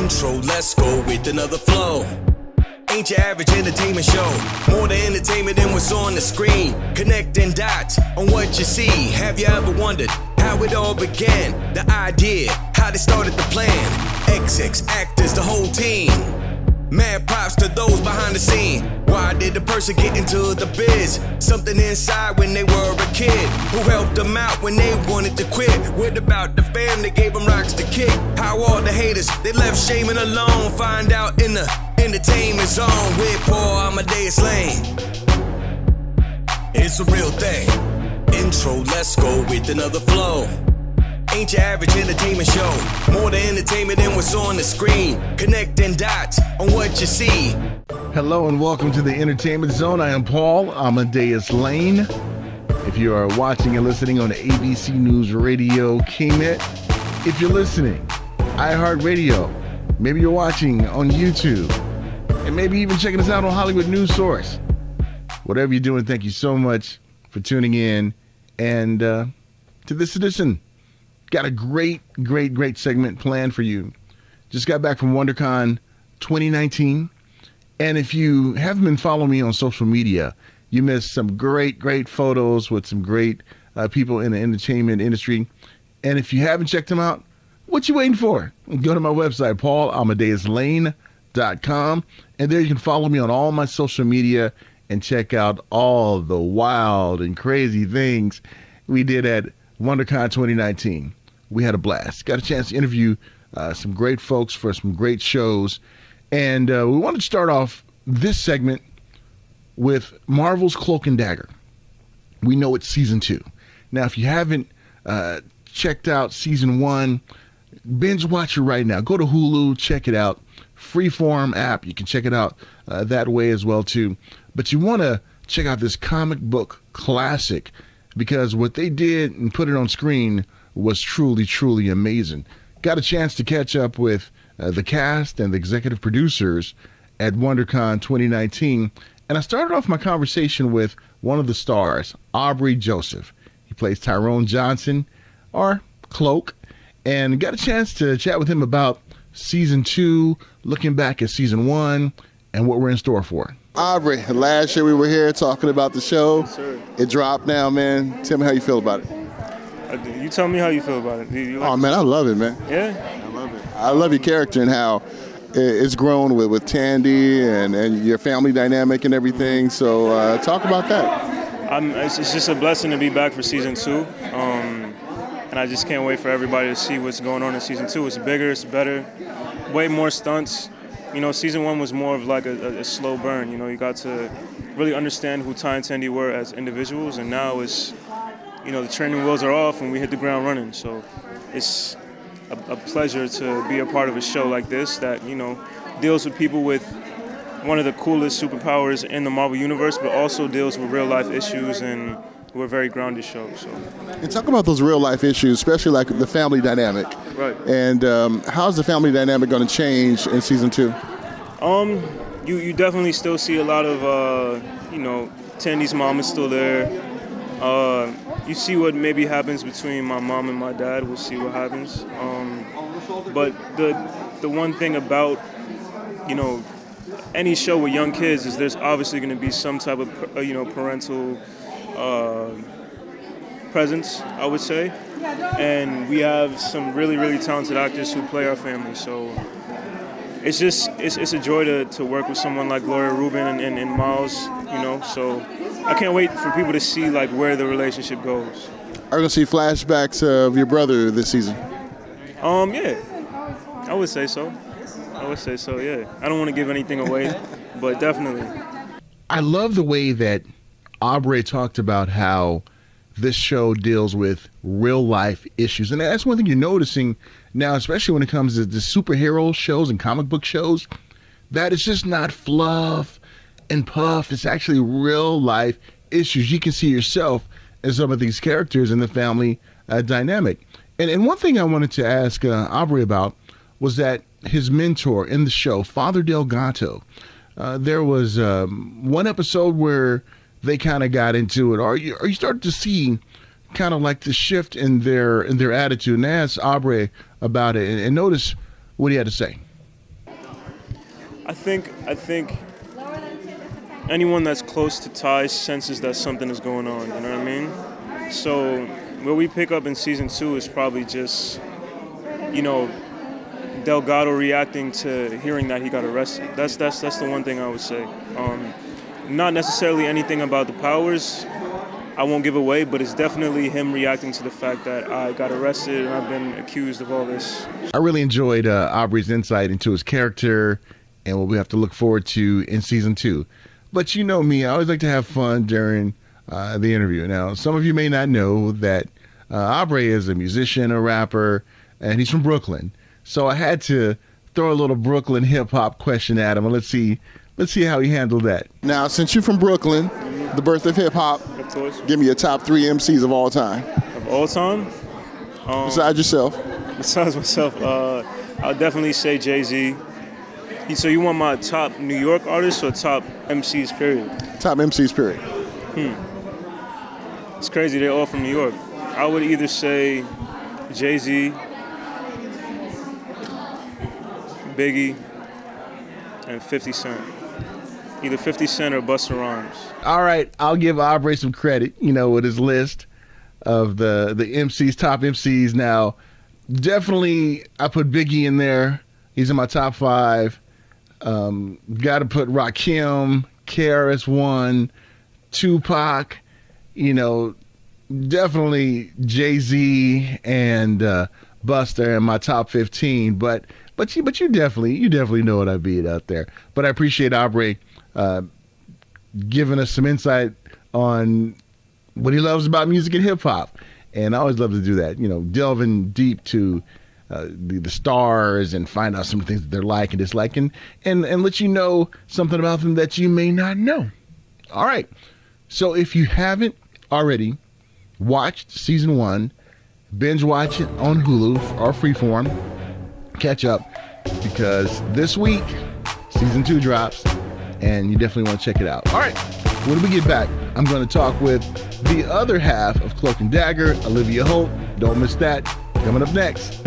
Intro, let's go with another flow. Ain't your average entertainment show. More than entertainment than what's on the screen. Connecting dots on what you see. Have you ever wondered how it all began? The idea, how they started the plan. Execs, actors, the whole team. Mad props to those behind the scene. Why did the person get into the biz? Something inside when they were a kid. Who helped them out when they wanted to quit? What about the fam that gave them rocks to kick? How all the haters, they left shaming alone. Find out in the entertainment zone with Paul Amadeus Lane. It's a real thing. Intro, let's go with another flow. Ain't your average entertainment show. More than entertainment than what's on the screen. Connecting dots on what you see. Hello and welcome to the Entertainment Zone. I am Paul Amadeus Lane. If you are watching and listening on the ABC News Radio KMET, if you're listening, iHeartRadio, maybe you're watching on YouTube, and maybe even checking us out on Hollywood News Source. Whatever you're doing, thank you so much for tuning in and to this edition. Got a great segment planned for you. Just got back from WonderCon 2019. And if you haven't been following me on social media, you missed some great photos with some great people in the entertainment industry. And if you haven't checked them out, what you waiting for? Go to my website, paulamadeouslane.com. And there you can follow me on all my social media and check out all the wild and crazy things we did at WonderCon 2019. We had a blast. Got a chance to interview some great folks for some great shows. And we wanted to start off this segment with Marvel's Cloak Dagger. We know it's season 2. Now, if you haven't checked out season 1, binge watch it right now. Go to Hulu, check it out. Freeform app. You can check it out that way as well, too. But you want to check out this comic book classic because what they did and put it on screen was truly amazing. Got a chance to catch up with the cast and the executive producers at WonderCon 2019, and I started off my conversation with one of the stars, Aubrey Joseph. He plays Tyrone Johnson, or Cloak, and got a chance to chat with him about season 2, looking back at season 1, and what we're in store for. Aubrey, last year we were here talking about the show. Yes, sir. It dropped now, man. Tell me how you feel about it. You tell me how you feel about it. You like Man, I love it, man. Yeah? I love it. I love your character and how it's grown with Tandy and your family dynamic and everything. So talk about that. It's just a blessing to be back for season 2. And I just can't wait for everybody to see what's going on in season 2. It's bigger, it's better, way more stunts. You know, season 1 was more of like a slow burn. You know, you got to really understand who Ty and Tandy were as individuals, and now it's, you know, the training wheels are off and we hit the ground running. So it's a pleasure to be a part of a show like this that, you know, deals with people with one of the coolest superpowers in the Marvel Universe, but also deals with real life issues, and we're a very grounded show. So. And talk about those real life issues, especially like the family dynamic. Right. And how's the family dynamic going to change in season 2? You definitely still see a lot of, you know, Tandy's mom is still there. You see what maybe happens between my mom and my dad. We'll see what happens. But the one thing about, you know, any show with young kids is there's obviously going to be some type of, you know, parental presence, I would say. And we have some really talented actors who play our family. So it's just, it's a joy to work with someone like Gloria Rubin and Miles, you know. So I can't wait for people to see like where the relationship goes. Are we going to see flashbacks of your brother this season? Yeah, I would say so. Yeah. I don't want to give anything away, but definitely. I love the way that Aubrey talked about how this show deals with real life issues. And that's one thing you're noticing now, especially when it comes to the superhero shows and comic book shows, that it's just not fluff and puff. It's actually real life issues. You can see yourself in some of these characters in the family dynamic. And one thing I wanted to ask Aubrey about was that his mentor in the show, Father Delgato, there was one episode where they kind of got into it. Are you starting to see kind of like the shift in their attitude? And I asked Aubrey about it, and notice what he had to say. I think anyone that's close to Ty senses that something is going on. You know what I mean? So what we pick up in season 2 is probably just, Delgado reacting to hearing that he got arrested. That's the one thing I would say. Not necessarily anything about the powers I won't give away, but it's definitely him reacting to the fact that I got arrested and I've been accused of all this. I really enjoyed Aubrey's insight into his character and what we have to look forward to in season 2. But you know me, I always like to have fun during the interview. Now, some of you may not know that Aubrey is a musician, a rapper, and he's from Brooklyn. So I had to throw a little Brooklyn hip-hop question at him, and let's see how he handled that. Now, since you're from Brooklyn, the birth of hip-hop, Of course. give me your top 3 MCs of all time. Of all time? Besides yourself. Besides myself, I'll definitely say Jay-Z. So you want my top New York artists or top MCs, period? Top MCs, period. It's crazy, they're all from New York. I would either say Jay-Z, Biggie, and 50 Cent. Either 50 Cent or Busta Rhymes. All right, I'll give Aubrey some credit, with his list of the MCs, top MCs. Now, definitely I put Biggie in there. He's in my top 5. Got to put Rakim, KRS-One, Tupac, definitely Jay-Z and Busta in my top 15. But you definitely know what I beat out there. But I appreciate Aubrey giving us some insight on what he loves about music and hip hop. And I always love to do that, delving deep to the stars and find out some things that they're like and dislike and let you know something about them that you may not know. All right. So if you haven't already watched season 1, binge watch it on Hulu or Freeform. Catch up because this week season 2 drops and you definitely want to check it out. All right. When we get back, I'm going to talk with the other half of Cloak and Dagger, Olivia Holt. Don't miss that. Coming up next.